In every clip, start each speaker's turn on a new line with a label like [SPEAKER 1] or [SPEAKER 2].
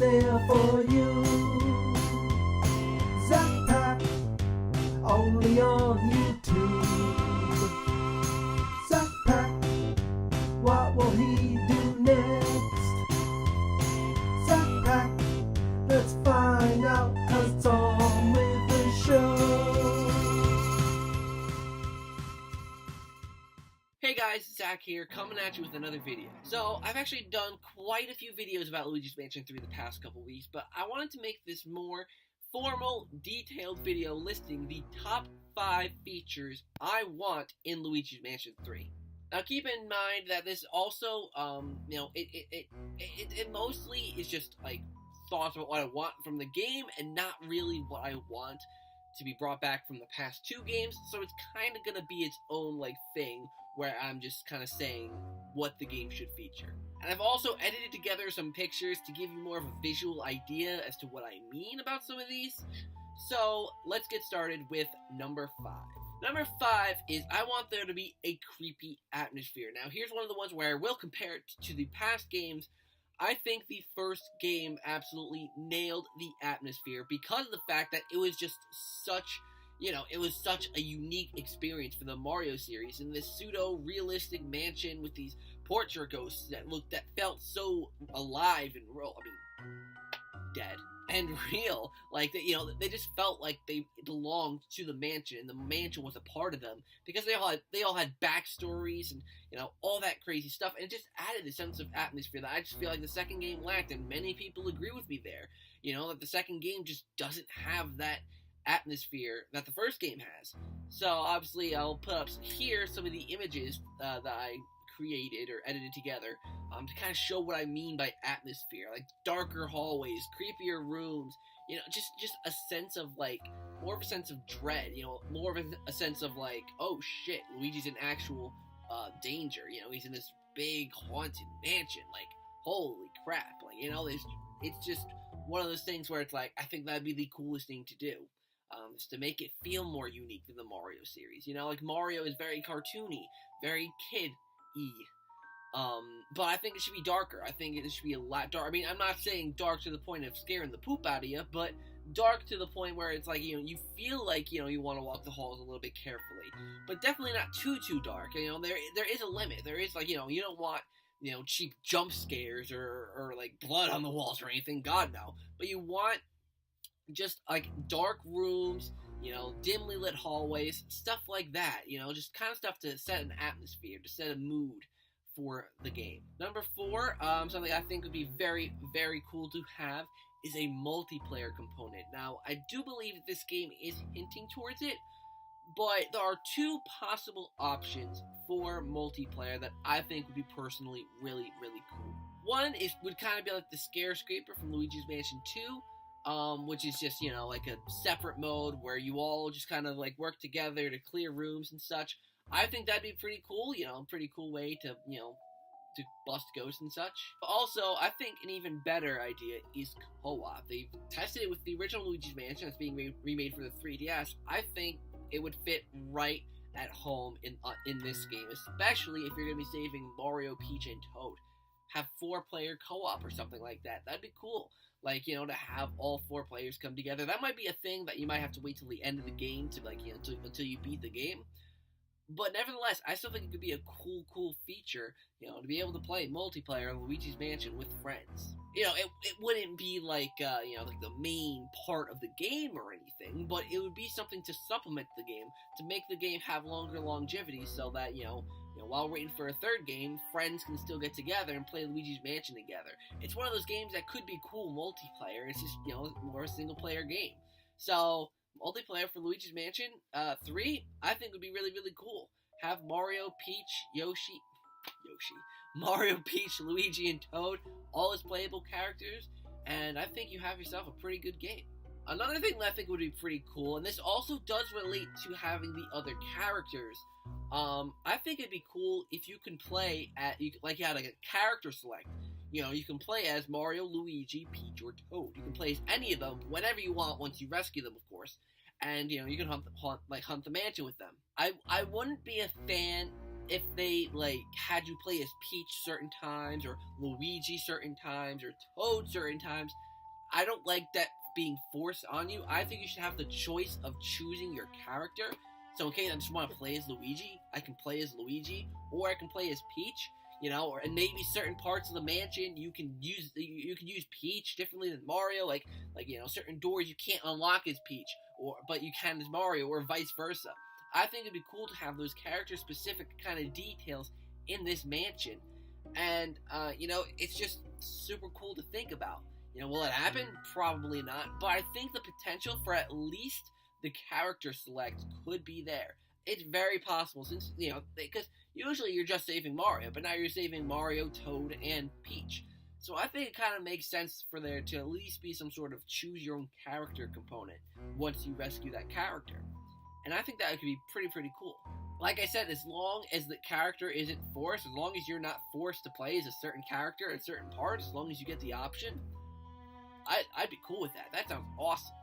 [SPEAKER 1] there for you. ZakPak, only on YouTube. ZakPak, what will he do next? ZakPak, let's find out, 'cause it's on with the show.
[SPEAKER 2] Hey guys, Zach here, coming at you with another video. So, I've actually done quite a few videos about Luigi's Mansion 3 the past couple weeks, but I wanted to make this more formal, detailed video listing the top 5 features I want in Luigi's Mansion 3. Now, keep in mind that this also, it mostly is just, like, thoughts about what I want from the game, and not really what I want to be brought back from the past 2 games, so it's kind of gonna be its own, like, thing, where I'm just kind of saying what the game should feature. And I've also edited together some pictures to give you more of a visual idea as to what I mean about some of these. So, let's get started with number 5. Number 5 is I want there to be a creepy atmosphere. Now, here's one of the ones where I will compare it to the past games. I think the first game absolutely nailed the atmosphere because of the fact that it was just such, it was such a unique experience for the Mario series in this pseudo-realistic mansion with these portrait ghosts that felt so alive and real. I mean, dead and real. Like, they just felt like they belonged to the mansion, and the mansion was a part of them because they all had backstories and all that crazy stuff, and it just added a sense of atmosphere that I just feel like the second game lacked, and many people agree with me there. That the second game just doesn't have that atmosphere that the first game has. So obviously I'll put up here some of the images that I created or edited together to kind of show what I mean by atmosphere, like darker hallways, creepier rooms, just a sense of more of a sense of dread, more of a sense of oh shit, Luigi's in actual danger, he's in this big haunted mansion, holy crap, it's just one of those things where it's I think that'd be the coolest thing to do. Is to make it feel more unique than the Mario series. Mario is very cartoony, very kid-y. But I think it should be darker. I think it should be a lot darker. I mean, I'm not saying dark to the point of scaring the poop out of you, but dark to the point where it's you feel like, you want to walk the halls a little bit carefully. But definitely not too dark. There is a limit. There is, you don't want, cheap jump scares or blood on the walls or anything. God, no. But you want just dark rooms, dimly lit hallways, stuff like that, just kind of stuff to set an atmosphere, to set a mood for the game. Number 4, something I think would be very, very cool to have is a multiplayer component. Now, I do believe that this game is hinting towards it, but there are 2 possible options for multiplayer that I think would be personally really, really cool. One would kind of be like the Scare Scraper from Luigi's Mansion 2, which is just, a separate mode where you all just kind of work together to clear rooms and such. I think that'd be pretty cool, pretty cool way to, to bust ghosts and such. But also, I think an even better idea is co-op. They've tested it with the original Luigi's Mansion that's being remade for the 3DS. I think it would fit right at home in this game, especially if you're going to be saving Mario, Peach, and Toad. Have 4-player co-op or something like that. That'd be cool. To have all 4 players come together. That might be a thing that you might have to wait till the end of the game to, until you beat the game. But nevertheless, I still think it could be a cool feature, to be able to play multiplayer on Luigi's Mansion with friends. It wouldn't be the main part of the game or anything, but it would be something to supplement the game, to make the game have longer longevity so that, while waiting for a 3rd game, friends can still get together and play Luigi's Mansion together. It's one of those games that could be cool multiplayer. It's just, more a single-player game. So, multiplayer for Luigi's Mansion 3, I think would be really, really cool. Have Mario, Peach, Mario, Peach, Luigi, and Toad, all as playable characters, and I think you have yourself a pretty good game. Another thing that I think would be pretty cool, and this also does relate to having the other characters, I think it'd be cool if you can play you had a character select. You can play as Mario, Luigi, Peach, or Toad. You can play as any of them whenever you want once you rescue them, of course. And, you can hunt the mansion with them. I wouldn't be a fan if they, had you play as Peach certain times, or Luigi certain times, or Toad certain times. I don't like that being forced on you. I think you should have the choice of choosing your character. So in case I just want to play as Luigi, I can play as Luigi, or I can play as Peach. And maybe certain parts of the mansion you can use Peach differently than Mario. Like certain doors you can't unlock as Peach, but you can as Mario, or vice versa. I think it'd be cool to have those character-specific kind of details in this mansion, and it's just super cool to think about. Will it happen? Probably not, but I think the potential for at least the character select could be there. It's very possible, since because usually you're just saving Mario, but now you're saving Mario, Toad, and Peach. So I think it kind of makes sense for there to at least be some sort of choose your own character component once you rescue that character. And I think that could be pretty cool. Like I said, as long as the character isn't forced, as long as you're not forced to play as a certain character at certain parts, as long as you get the option, I'd be cool with that. That sounds awesome.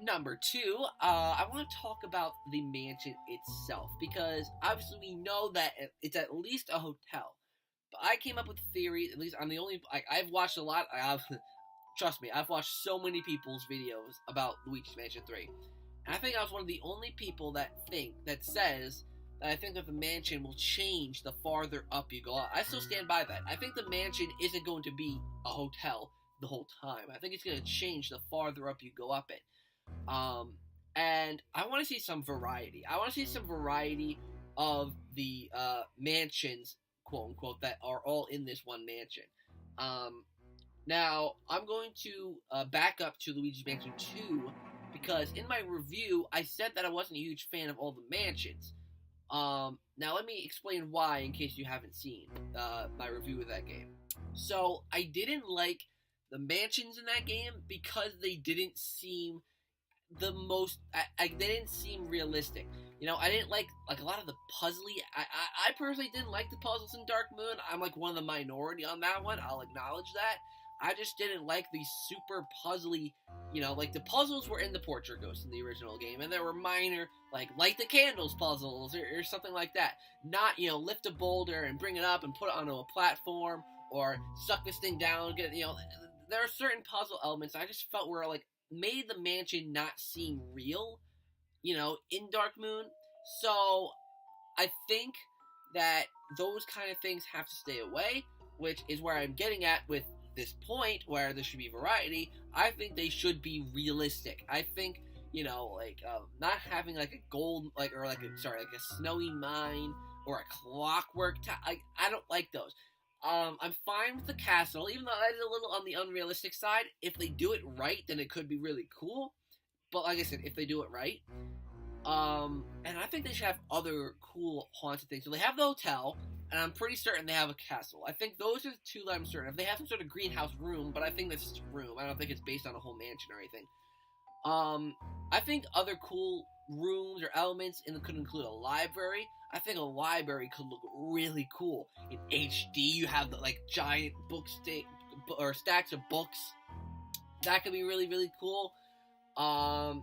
[SPEAKER 2] Number 2, I want to talk about the mansion itself, because obviously we know that it's at least a hotel. But I came up with a theory, at least I'm the only, I've watched a lot, trust me, I've watched so many people's videos about Luigi's Mansion 3. And I think I was one of the only people that says that I think that the mansion will change the farther up you go. I still stand by that. I think the mansion isn't going to be a hotel the whole time. I think it's going to change the farther up you go up it. And I want to see some variety. I want to see some variety of the mansions, quote unquote, that are all in this one mansion. Now, I'm going to back up to Luigi's Mansion 2, because in my review, I said that I wasn't a huge fan of all the mansions. Now let me explain why, in case you haven't seen my review of that game. So, I didn't like the mansions in that game because they didn't seem they didn't seem realistic. I didn't like a lot of the puzzly. I personally didn't like the puzzles in Dark Moon. I'm like one of the minority on that one. I'll acknowledge that. I just didn't like the super puzzly, like the puzzles were in the Portrait Ghost in the original game, and there were minor, like light the candles puzzles or something like that. Not, lift a boulder and bring it up and put it onto a platform, or suck this thing down. There are certain puzzle elements I just felt were like made the mansion not seem real, in Dark Moon. So I think that those kind of things have to stay away, which is where I'm getting at with this point where there should be variety. I think they should be realistic. I think, not having like a gold, a snowy mine or a clockwork I don't like those. I'm fine with the castle, even though that is a little on the unrealistic side. If they do it right, then it could be really cool. But like I said, if they do it right, and I think they should have other cool haunted things. So they have the hotel, and I'm pretty certain they have a castle. I think those are the two that I'm certain of. They have some sort of greenhouse room, but I think that's just a room. I don't think it's based on a whole mansion or anything. I think other cool rooms or elements could include a library. I think a library could look really cool in HD. You have the giant stacks of books. That could be really cool. I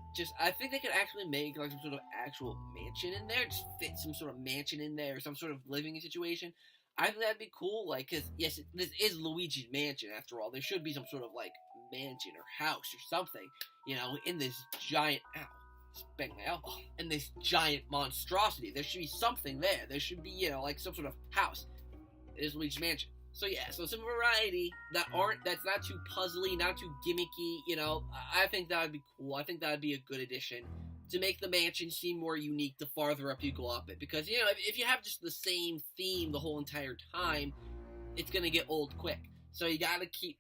[SPEAKER 2] think they could actually make some sort of actual mansion in there. Just fit some sort of mansion in there, or some sort of living situation. I think that'd be cool. Because yes, this is Luigi's Mansion after all. There should be some sort of mansion or house or something, in this giant bang my elbow. In this giant monstrosity. There should be something there. There should be, some sort of house. It is Luigi's Mansion. So yeah, so some variety that's not too puzzly, not too gimmicky, I think that would be cool. I think that would be a good addition to make the mansion seem more unique the farther up you go up it. Because, if you have just the same theme the whole entire time, it's gonna get old quick. So you gotta keep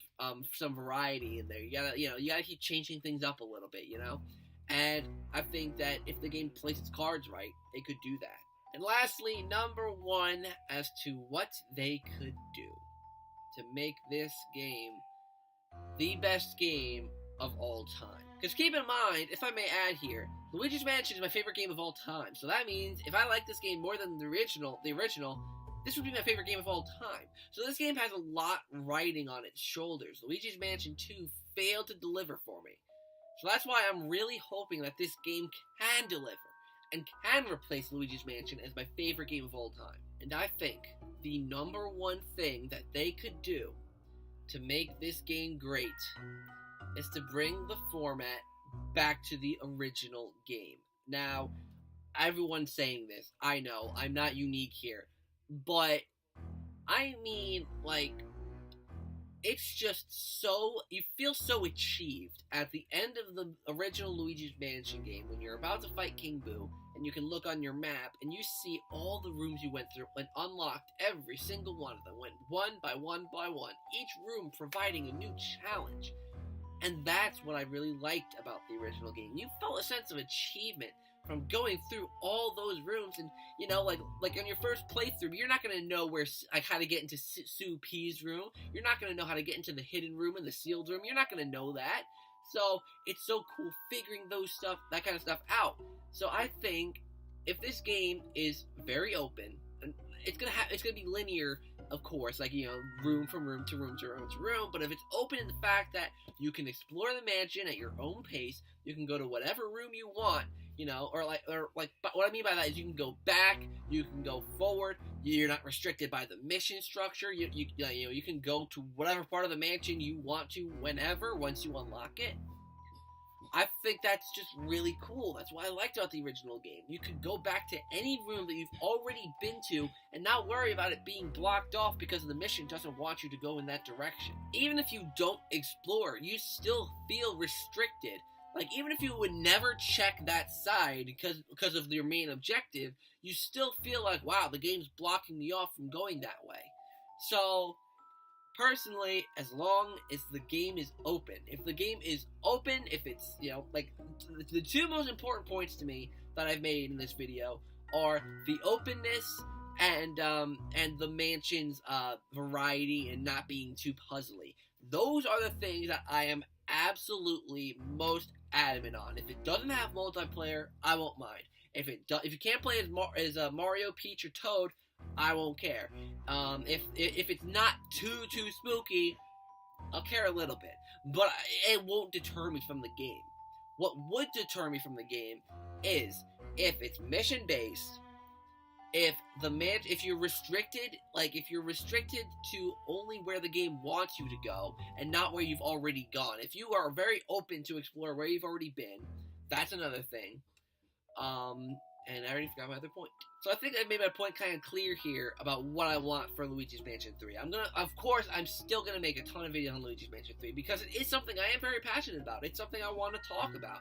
[SPEAKER 2] some variety in there. You gotta keep changing things up a little bit, And I think that if the game plays its cards right, it could do that. And lastly, number 1, as to what they could do to make this game the best game of all time. Because keep in mind, if I may add here, Luigi's Mansion is my favorite game of all time. So that means if I like this game more than the original, this would be my favorite game of all time. So this game has a lot riding on its shoulders. Luigi's Mansion 2 failed to deliver for me. So that's why I'm really hoping that this game can deliver and can replace Luigi's Mansion as my favorite game of all time. And I think the number 1 thing that they could do to make this game great is to bring the format back to the original game. Now, everyone's saying this. I know, I'm not unique here. But, I mean, like, it's just so, you feel so achieved at the end of the original Luigi's Mansion game when you're about to fight King Boo and you can look on your map and you see all the rooms you went through and unlocked every single one of them, went one by one by one, each room providing a new challenge. And that's what I really liked about the original game. You felt a sense of achievement from going through all those rooms, and you know, like on your first playthrough, you're not gonna know where, like, how to get into Sue P's room. You're not gonna know how to get into the hidden room and the sealed room. You're not gonna know that. So it's so cool figuring that kind of stuff out. So I think if this game is very open, and it's gonna be linear, of course, like, you know, room from room to room to room to room. But if it's open in the fact that you can explore the mansion at your own pace, you can go to whatever room you want. You know, or but what I mean by that is you can go back, you can go forward. You're not restricted by the mission structure. You can go to whatever part of the mansion you want to whenever, once you unlock it. I think that's just really cool. That's what I liked about the original game. You could go back to any room that you've already been to and not worry about it being blocked off because the mission doesn't want you to go in that direction. Even if you don't explore, you still feel restricted. Like, even if you would never check that side because of your main objective, you still feel like, wow, the game's blocking me off from going that way. So, personally, as long as the game is open, if it's, you know, like, the two most important points to me that I've made in this video are the openness and the mansion's variety and not being too puzzly. Those are the things that I am absolutely most adamant on. If it doesn't have multiplayer, I won't mind. If you can't play as Mario, Peach, or Toad, I won't care. If it's not too spooky, I'll care a little bit, but it won't deter me from the game. What would deter me from the game is if it's mission based. If you're restricted to only where the game wants you to go and not where you've already gone. If you are very open to explore where you've already been, that's another thing. And I already forgot my other point. So I think I made my point kind of clear here about what I want for Luigi's Mansion 3. I'm still gonna make a ton of videos on Luigi's Mansion 3 because it is something I am very passionate about. It's something I want to talk about.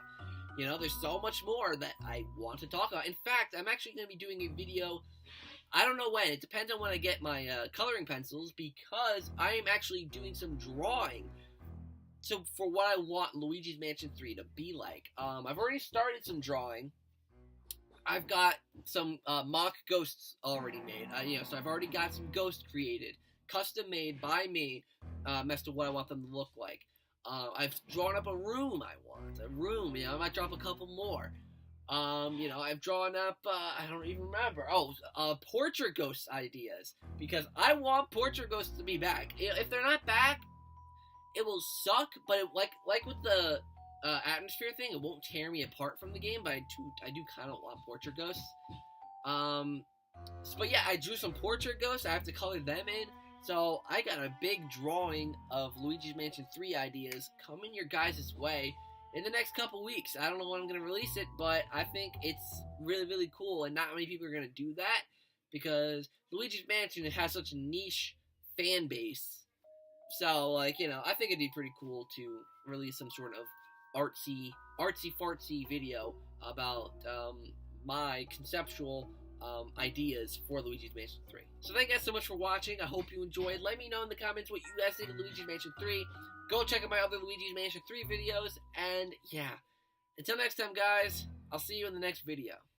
[SPEAKER 2] You know, there's so much more that I want to talk about. In fact, I'm actually going to be doing a video, I don't know when, it depends on when I get my coloring pencils, because I am actually doing some drawing for what I want Luigi's Mansion 3 to be like. I've already started some drawing. I've got some mock ghosts already made. So I've already got some ghosts created, custom made by me, as to what I want them to look like. I've drawn up a room I want. I might drop a couple more. I've drawn up, I don't even remember. Portrait ghost ideas. Because I want portrait ghosts to be back. If they're not back, it will suck, but like with the atmosphere thing, it won't tear me apart from the game, but I do kind of want portrait ghosts. But yeah, I drew some portrait ghosts. I have to color them in. So, I got a big drawing of Luigi's Mansion 3 ideas coming your guys' way in the next couple weeks. I don't know when I'm going to release it, but I think it's really, really cool, and not many people are going to do that, because Luigi's Mansion has such a niche fan base. So, I think it'd be pretty cool to release some sort of artsy-fartsy video about my conceptual ideas for Luigi's Mansion 3. So thank you guys so much for watching. I hope you enjoyed. Let me know in the comments what you guys think of Luigi's Mansion 3. Go check out my other Luigi's Mansion 3 videos. And yeah, until next time, guys, I'll see you in the next video.